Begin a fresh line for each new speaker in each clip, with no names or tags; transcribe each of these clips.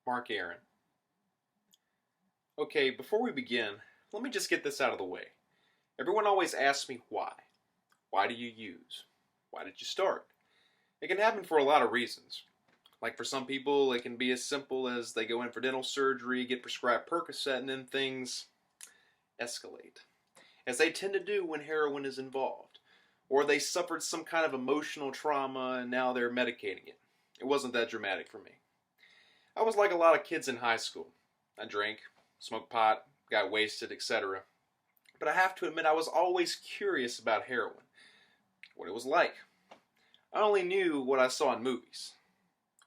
Mark Aaron. Okay, before we begin, let me just get this out of the way. Everyone always asks me why. Why do you use? Why did you start? It can happen for a lot of reasons. Like for some people, it can be as simple as they go in for dental surgery, get prescribed Percocet, and then things escalate. As they tend to do when heroin is involved. Or they suffered some kind of emotional trauma and now they're medicating it. It wasn't that dramatic for me. I was like a lot of kids in high school. I drank, smoked pot, got wasted, etc. But I have to admit I was always curious about heroin. What it was like. I only knew what I saw in movies.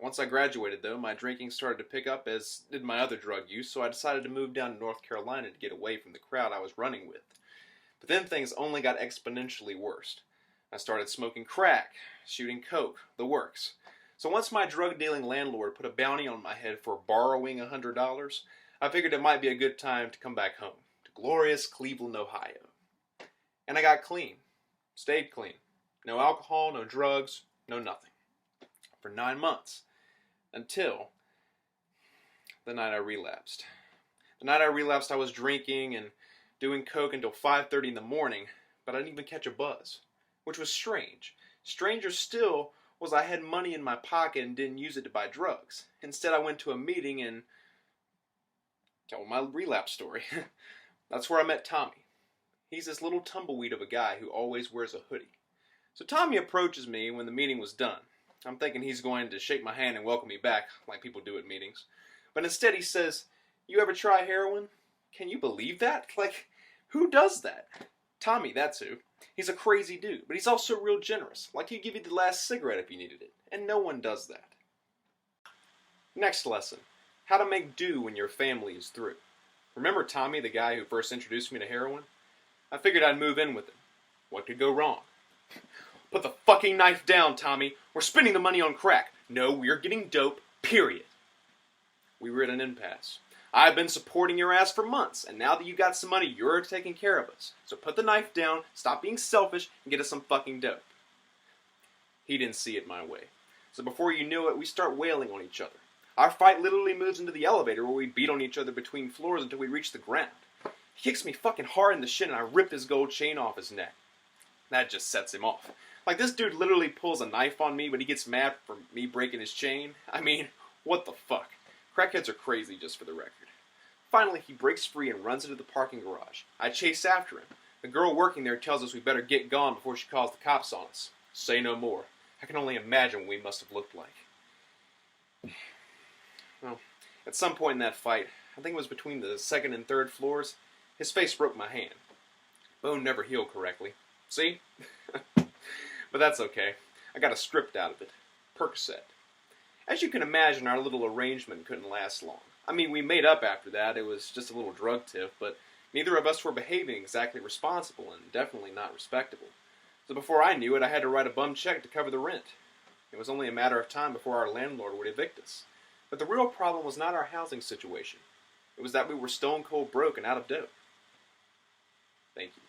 Once I graduated though, my drinking started to pick up as did my other drug use, so I decided to move down to North Carolina to get away from the crowd I was running with. But then things only got exponentially worse. I started smoking crack, shooting coke, the works. So once my drug-dealing landlord put a bounty on my head for borrowing $100, I figured it might be a good time to come back home, to glorious Cleveland, Ohio. And I got clean. Stayed clean. No alcohol, no drugs, no nothing. For 9 months. Until the night I relapsed. The night I relapsed, I was drinking and doing coke until 5:30 in the morning, but I didn't even catch a buzz. Which was strange. Stranger still was I had money in my pocket and didn't use it to buy drugs. Instead, I went to a meeting and told my relapse story. That's where I met Tommy. He's this little tumbleweed of a guy who always wears a hoodie. So Tommy approaches me when the meeting was done. I'm thinking he's going to shake my hand and welcome me back, like people do at meetings. But instead he says, "You ever try heroin? Can you believe that? Like, who does that?" Tommy, that's who. He's a crazy dude, but he's also real generous. Like he'd give you the last cigarette if you needed it. And no one does that. Next lesson. How to make do when your family is through. Remember Tommy, the guy who first introduced me to heroin? I figured I'd move in with him. What could go wrong? "Put the fucking knife down, Tommy. We're spending the money on crack. No, we're getting dope, period." We were at an impasse. "I've been supporting your ass for months, and now that you got some money, you're taking care of us. So put the knife down, stop being selfish, and get us some fucking dope." He didn't see it my way. So before you knew it, we start wailing on each other. Our fight literally moves into the elevator where we beat on each other between floors until we reach the ground. He kicks me fucking hard in the shin and I rip his gold chain off his neck. That just sets him off. Like this dude literally pulls a knife on me, but he gets mad for me breaking his chain. I mean, what the fuck? Crackheads are crazy, just for the record. Finally, he breaks free and runs into the parking garage. I chase after him. The girl working there tells us we better get gone before she calls the cops on us. Say no more. I can only imagine what we must have looked like. Well, at some point in that fight, I think it was between the second and third floors, his face broke my hand. Bone never healed correctly. See? But that's okay. I got a script out of it. Percocet. As you can imagine, our little arrangement couldn't last long. I mean, we made up after that. It was just a little drug tiff, but neither of us were behaving exactly responsible and definitely not respectable. So before I knew it, I had to write a bum check to cover the rent. It was only a matter of time before our landlord would evict us. But the real problem was not our housing situation. It was that we were stone cold broke and out of dough. Thank you.